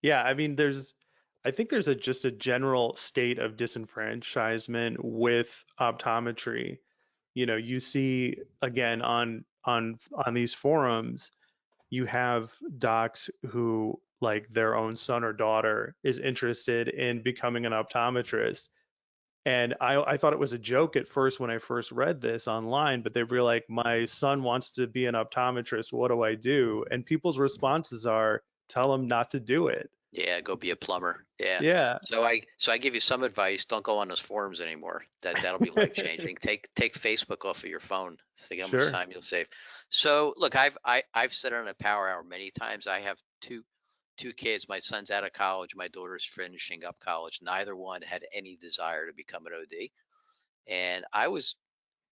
Yeah, I mean, I think there's just a general state of disenfranchisement with optometry. You know, you see again on these forums, you have docs who like their own son or daughter is interested in becoming an optometrist. And I thought it was a joke at first when I first read this online, but they were like, my son wants to be an optometrist. What do I do? And people's responses are, tell him not to do it. Yeah, go be a plumber. Yeah. Yeah. So I give you some advice. Don't go on those forums anymore. That'll be life changing. Take Facebook off of your phone. Think how much Sure. time you'll save. So look, I've said on a power hour many times. I have two kids. My son's out of college. My daughter's finishing up college. Neither one had any desire to become an OD, and I was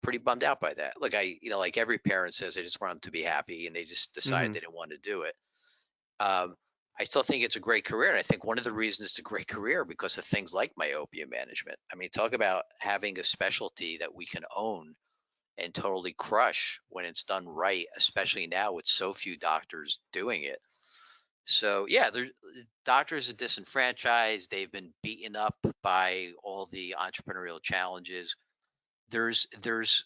pretty bummed out by that. Look, like every parent says, they just want them to be happy, and they just decided Hmm. they didn't want to do it. Um, I still think it's a great career. And I think one of the reasons it's a great career because of things like myopia management. I mean, talk about having a specialty that we can own and totally crush when it's done right, especially now with so few doctors doing it. So yeah, doctors are disenfranchised. They've been beaten up by all the entrepreneurial challenges. There's there's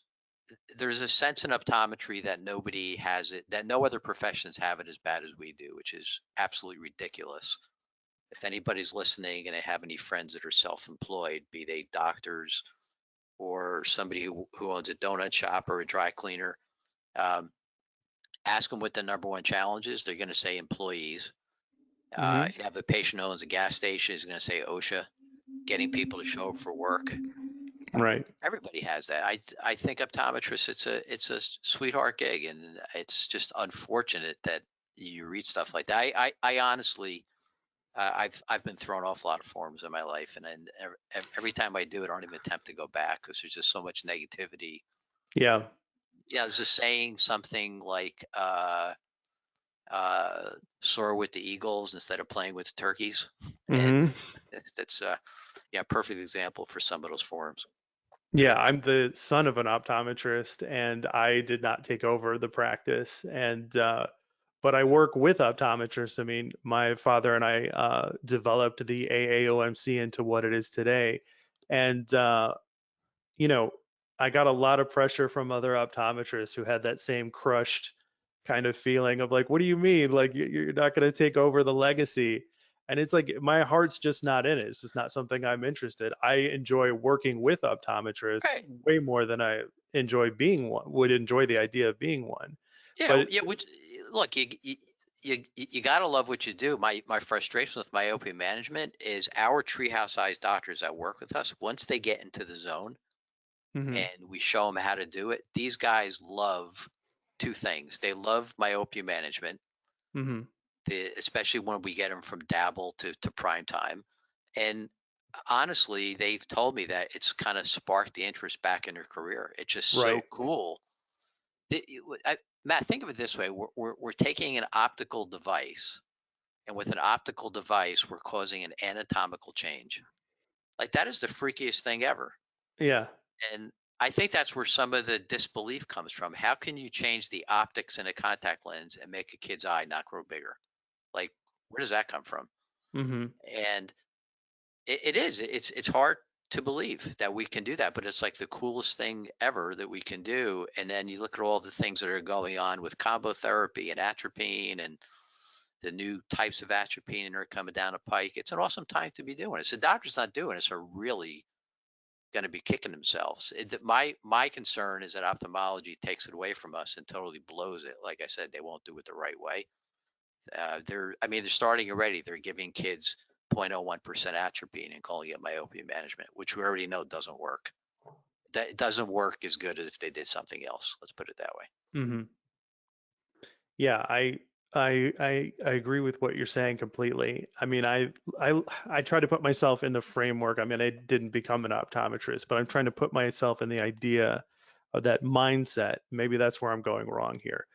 there's a sense in optometry that nobody has it, that no other professions have it as bad as we do, which is absolutely ridiculous. If anybody's listening and they have any friends that are self-employed, be they doctors or somebody who owns a donut shop or a dry cleaner, um, ask them what the number one challenge is. They're going to say employees. Hmm. If you have a patient who owns a gas station, he's going to say OSHA, getting people to show up for work. Right. Everybody has that. I think optometrists, it's a sweetheart gig, and it's just unfortunate that you read stuff like that. I honestly, I've been thrown off a lot of forums in my life, and every time I do it, I don't even attempt to go back because there's just so much negativity. Yeah. Yeah, there's a saying something like soar with the eagles instead of playing with the turkeys, and Hmm. that's yeah, perfect example for some of those forums. Yeah, I'm the son of an optometrist, and I did not take over the practice. And but I work with optometrists. I mean, my father and I developed the AAOMC into what it is today. And you know, I got a lot of pressure from other optometrists who had that same crushed kind of feeling of like, what do you mean? Like you're not going to take over the legacy? And it's like my heart's just not in it. It's just not something I'm interested. I enjoy working with optometrists Right. way more than I enjoy being one. Would enjoy the idea of being one. Yeah, But yeah. Which look, you gotta love what you do. My frustration with myopia management is our treehouse-sized doctors that work with us. Once they get into the zone mhm, and we show them how to do it, these guys love two things. They love myopia management, mhm, especially when we get them from dabble to prime time. And honestly, they've told me that it's kind of sparked the interest back in their career. It's just so right, cool. Matt, think of it this way: we're taking an optical device, and with an optical device, we're causing an anatomical change. Like that is the freakiest thing ever. yeah, And I think that's where some of the disbelief comes from. How can you change the optics in a contact lens and make a kid's eye not grow bigger? Like, where does that come from? mhm, And it is. It's hard to believe that we can do that, but it's like the coolest thing ever that we can do. And then you look at all the things that are going on with combo therapy and atropine and the new types of atropine that are coming down the pike. It's an awesome time to be doing it. So doctors not doing this are really going to be kicking themselves. My concern is that ophthalmology takes it away from us and totally blows it. Like I said, they won't do it the right way. They're starting already. They're giving kids 0.01% atropine and calling it myopia management, which we already know doesn't work. That doesn't work as good as if they did something else. Let's put it that way. mhm. Yeah, I agree with what you're saying completely. I mean, I try to put myself in the framework. I mean, I didn't become an optometrist, but I'm trying to put myself in the idea of that mindset. Maybe that's where I'm going wrong here.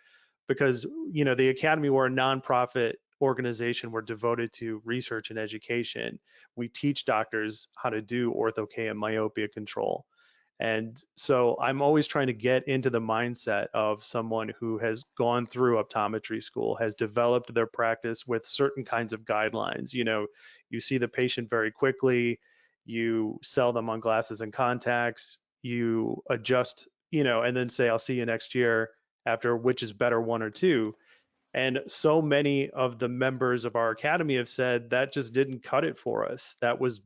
Because, you know, the Academy, we're a nonprofit organization. We're devoted to research and education. We teach doctors how to do ORTHO-K and myopia control. And so I'm always trying to get into the mindset of someone who has gone through optometry school, has developed their practice with certain kinds of guidelines. You see the patient very quickly, you sell them on glasses and contacts, you adjust, and then say, I'll see you next year after which is better, one or two. And so many of the members of our academy have said that just didn't cut it for us. That was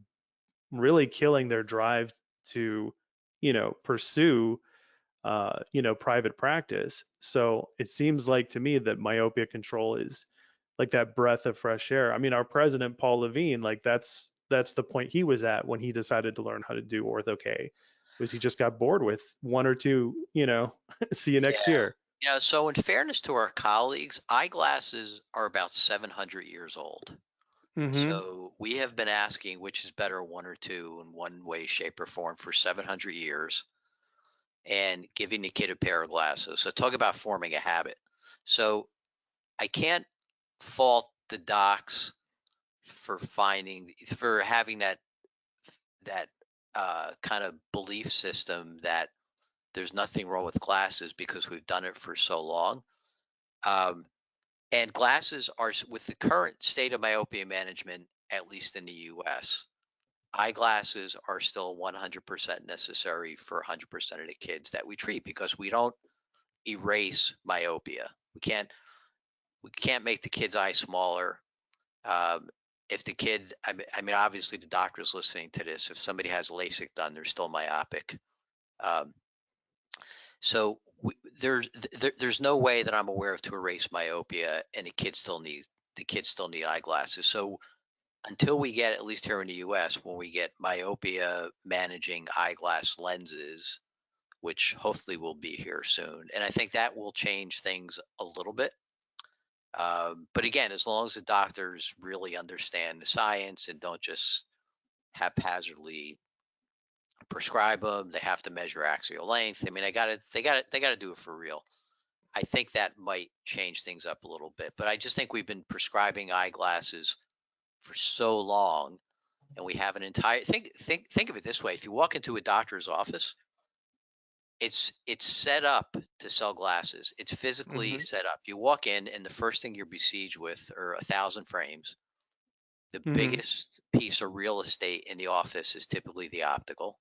really killing their drive to, pursue, private practice. So it seems like to me that myopia control is like that breath of fresh air. I mean, our president, Paul Levine, like that's the point he was at when he decided to learn how to do ORTHO-K, was he just got bored with one or two, see you next Yeah. year. So in fairness to our colleagues, eyeglasses are about 700 years old. Mm-hmm. So we have been asking which is better, one or two, in one way, shape, or form for 700 years, and giving the kid a pair of glasses. So talk about forming a habit. So I can't fault the docs for having that kind of belief system that there's nothing wrong with glasses because we've done it for so long. Um, and glasses are, with the current state of myopia management, at least in the US, eyeglasses are still 100% necessary for 100% of the kids that we treat because we don't erase myopia. We can't make the kid's eye smaller. Um, if the kid, I mean, obviously the doctor's listening to this. If somebody has LASIK done, they're still myopic. Um, so there's no way that I'm aware of to erase myopia, and the kids still need eyeglasses. So until we get, at least here in the U.S., when we get myopia managing eyeglass lenses, which hopefully will be here soon, and I think that will change things a little bit. But again, as long as the doctors really understand the science and don't just haphazardly prescribe them, they have to measure axial length. I mean, they got to do it for real. I think that might change things up a little bit. But I just think we've been prescribing eyeglasses for so long, and we have an entire think of it this way: if you walk into a doctor's office, it's set up to sell glasses. It's physically Mm-hmm. set up. You walk in, and the first thing you're besieged with are 1,000 frames. The Mm-hmm. biggest piece of real estate in the office is typically the optical.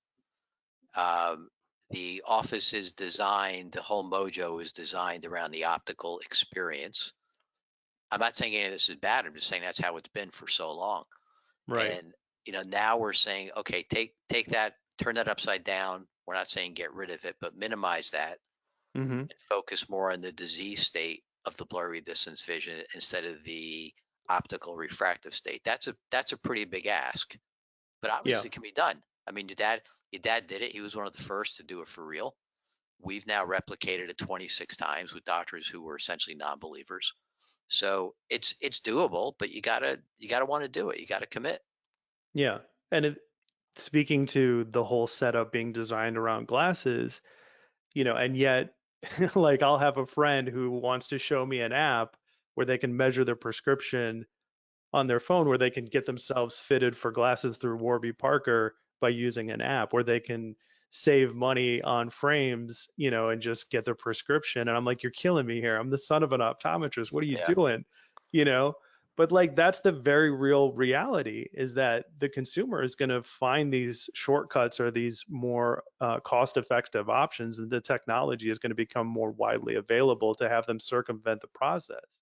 Um, the office is designed, the whole mojo is designed around the optical experience. I'm not saying any of this is bad. I'm just saying that's how it's been for so long. Right. And now we're saying, okay, take that, turn that upside down. We're not saying get rid of it, but minimize that Mm-hmm. and focus more on the disease state of the blurry distance vision instead of the optical refractive state. That's a pretty big ask, but Yeah. obviously it can be done. I mean, your dad did it. He was one of the first to do it for real. We've now replicated it 26 times with doctors who were essentially non-believers. So it's doable, but you gotta want to do it. You gotta commit. Yeah. And speaking to the whole setup being designed around glasses, and yet, like, I'll have a friend who wants to show me an app where they can measure their prescription on their phone, where they can get themselves fitted for glasses through Warby Parker by using an app, where they can save money on frames, and just get their prescription. And I'm like, you're killing me here. I'm the son of an optometrist. What are you Yeah. doing? You know? But like that's the very real reality, is that the consumer is going to find these shortcuts or these more cost-effective options, and the technology is going to become more widely available to have them circumvent the process.